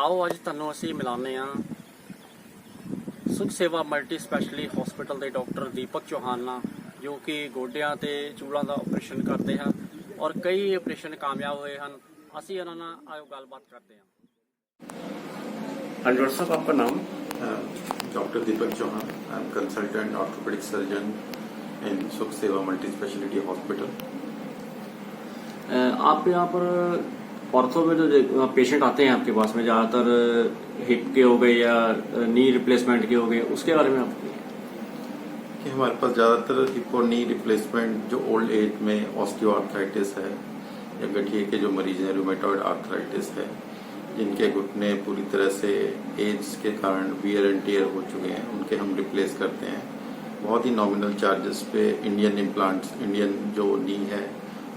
आओ ਅੱਜ ਤੁਹਾਨੂੰ ਅਸੀਂ ਮਿਲਾਉਂਦੇ ਹਾਂ ਸੁਖ ਸੇਵਾ ਮਲਟੀ ਸਪੈਸ਼ਲਿਟੀ ਹਸਪੀਟਲ ਦੇ ਡਾਕਟਰ ਦੀਪਕ ਚੌਹਾਨ ਨਾਲ, ਜੋ ਕਿ ਗੋਡਿਆਂ ਤੇ ਚੂੜਾਂ ਦਾ ਆਪਰੇਸ਼ਨ ਕਰਦੇ ਹਨ ਔਰ ਕਈ ਆਪਰੇਸ਼ਨ ਕਾਮਯਾਬ ਹੋਏ ਹਨ। ਅਸੀਂ ਉਹਨਾਂ ਨਾਲ ਆਓ ਗੱਲਬਾਤ ਕਰਦੇ ਹਾਂ। ਹਾਂਜੀ डॉक्टर साहब, आपका नाम? Doctor Deepak Chauhan. I am consultant orthopaedic surgeon in Sukh Sewa multi speciality hospital. आप यहाँ पर ऑर्थो में जो पेशेंट आते हैं आपके पास में, ज़्यादातर हिप के हो गए या नी रिप्लेसमेंट के हो गए, उसके बारे में आप कि हमारे पास ज़्यादातर हिप और नी रिप्लेसमेंट जो ओल्ड एज में ऑस्टियोआर्थराइटिस है या गठिए के जो मरीज हैं, रूमेटॉइड आर्थराइटिस है, जिनके घुटने पूरी तरह से एज के कारण वियर एंड टियर हो चुके हैं, उनके हम रिप्लेस करते हैं बहुत ही नॉमिनल चार्जेस पे। इंडियन इम्प्लांट्स, इंडियन जो नी है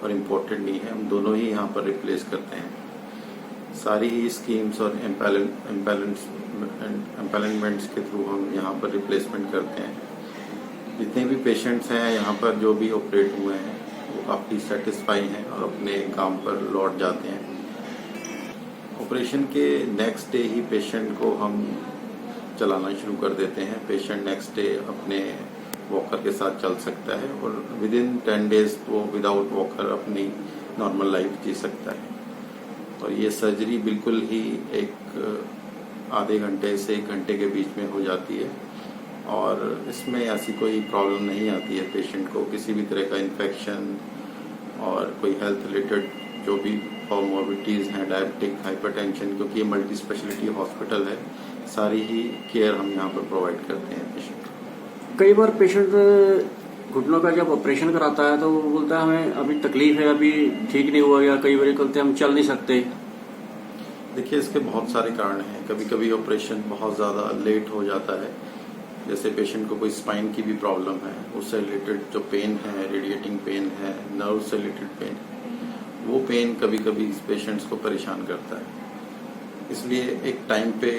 और इम्पोर्टेड नी है, हम दोनों ही यहाँ पर रिप्लेस करते हैं। सारी ही स्कीम्स और एम्पैलेंटमेंट्स के थ्रू हम यहाँ पर रिप्लेसमेंट करते हैं। जितने भी पेशेंट्स हैं यहाँ पर जो भी ऑपरेट हुए हैं वो काफ़ी सेटिस्फाई हैं और अपने काम पर लौट जाते हैं। ऑपरेशन के नेक्स्ट डे ही पेशेंट को हम चलाना शुरू कर देते हैं। पेशेंट नेक्स्ट डे अपने वॉकर के साथ चल सकता है और विद इन 10 डेज वो विदाउट वॉकर अपनी नॉर्मल लाइफ जी सकता है। और ये सर्जरी बिल्कुल ही एक आधे घंटे से 1 घंटे के बीच में हो जाती है और इसमें ऐसी कोई प्रॉब्लम नहीं आती है पेशेंट को, किसी भी तरह का इन्फेक्शन और कोई हेल्थ रिलेटेड जो भी कॉमोर्बिडिटीज़ हैं, डायबिटिक, हाइपरटेंशन, क्योंकि ये मल्टी स्पेशलिटी हॉस्पिटल है, सारी ही केयर हम यहाँ पर प्रोवाइड करते हैं पेशेंट को। कई बार पेशेंट घुटनों का जब ऑपरेशन कराता है तो वो बोलता है हमें अभी तकलीफ है, अभी ठीक नहीं हुआ, या कई बार बोलते हैं हम चल नहीं सकते। देखिए, इसके बहुत सारे कारण हैं। कभी कभी ऑपरेशन बहुत ज़्यादा लेट हो जाता है, जैसे पेशेंट को कोई स्पाइन की भी प्रॉब्लम है, उससे रिलेटेड जो पेन है, रेडिएटिंग पेन है, नर्व से रिलेटेड पेन है, वो पेन कभी कभी इस पेशेंट्स को परेशान करता है। इसलिए एक टाइम पे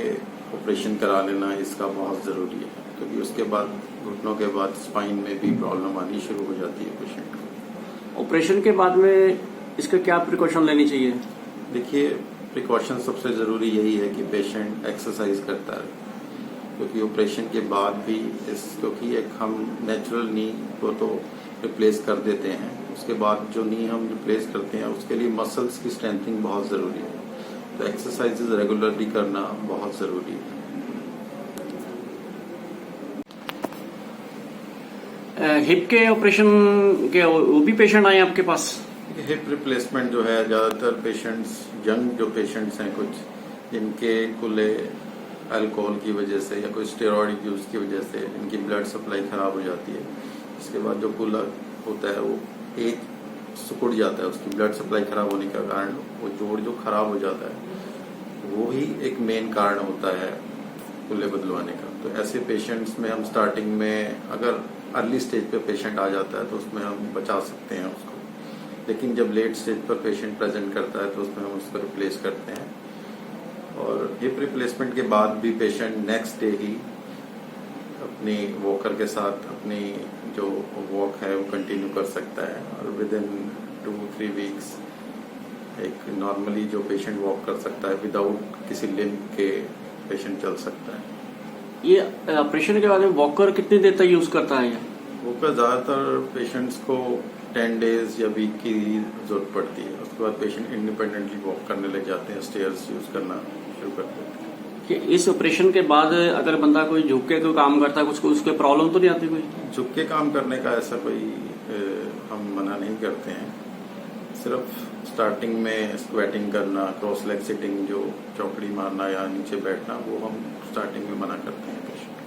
ऑपरेशन करा लेना इसका बहुत ज़रूरी है, क्योंकि उसके बाद घुटनों के बाद स्पाइन में भी प्रॉब्लम आनी शुरू हो जाती है पेशेंट को। ऑपरेशन के बाद में इसका क्या प्रिकॉशन लेनी चाहिए? देखिए, प्रिकॉशन सबसे ज़रूरी यही है कि पेशेंट एक्सरसाइज करता रहे, क्योंकि ऑपरेशन के बाद भी क्योंकि एक हम नेचुरल नी को तो रिप्लेस कर देते हैं, उसके बाद जो नी हम रिप्लेस करते हैं उसके लिए मसल्स की स्ट्रेंथनिंग बहुत ज़रूरी है, तो एक्सरसाइजेज रेगुलरली करना बहुत ज़रूरी है। हिप के ऑपरेशन के वो भी पेशेंट आए आपके पास? हिप रिप्लेसमेंट जो है, ज़्यादातर पेशेंट्स, यंग जो पेशेंट्स हैं कुछ, जिनके खुले अल्कोहल की वजह से या कोई स्टेरॉइड यूज़ की वजह से इनकी ब्लड सप्लाई ख़राब हो जाती है। इसके बाद जो खुला होता है वो एक सिकुड़ जाता है, उसकी ब्लड सप्लाई ख़राब होने का कारण वो जोड़ जो ख़राब हो जाता है वो ही एक मेन कारण होता है खुले बदलवाने का। तो ऐसे पेशेंट्स में हम स्टार्टिंग में, अगर अर्ली स्टेज पे पेशेंट आ जाता है तो उसमें हम बचा सकते हैं उसको, लेकिन जब लेट स्टेज पर पेशेंट प्रेजेंट करता है तो उसमें हम उसको रिप्लेस करते हैं। और हिप रिप्लेसमेंट के बाद भी पेशेंट नेक्स्ट डे ही अपनी वॉकर के साथ अपनी जो वॉक है वो कंटिन्यू कर सकता है और विद इन 2-3 वीक्स एक नॉर्मली जो पेशेंट वॉक कर सकता है विदाउट किसी लिम्ब के पेशेंट चल सकता है। ये ऑपरेशन के बाद में वॉकर कितनी देर तक यूज करता है? वॉकर ज़्यादातर पेशेंट्स को 10 डेज या वीक की जरूरत पड़ती है, उसके बाद पेशेंट इंडिपेंडेंटली वॉक करने लग जाते हैं, स्टेयर्स यूज करना शुरू कर देते हैं। कि इस ऑपरेशन के बाद अगर बंदा कोई झुक के कोई काम करता है, उसको उसके प्रॉब्लम तो नहीं आती? कोई झुक के काम करने का ऐसा कोई हम मना नहीं करते हैं, सिर्फ स्टार्टिंग में स्क्वेटिंग करना, क्रॉस लेग सिटिंग, जो चौकड़ी मारना या नीचे बैठना, वो हम स्टार्टिंग में मना करते हैं पेशेंट।